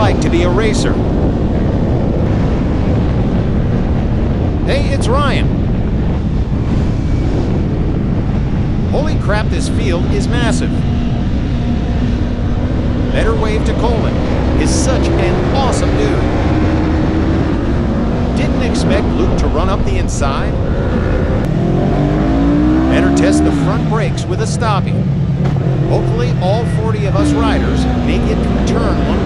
like to be a racer? Hey, it's Ryan. Holy crap, this field is massive. Better wave to Coleman. Is such an awesome dude. Didn't expect Luke to run up the inside. Better test the front brakes with a stoppie. Hopefully all 40 of us riders make it through turn 1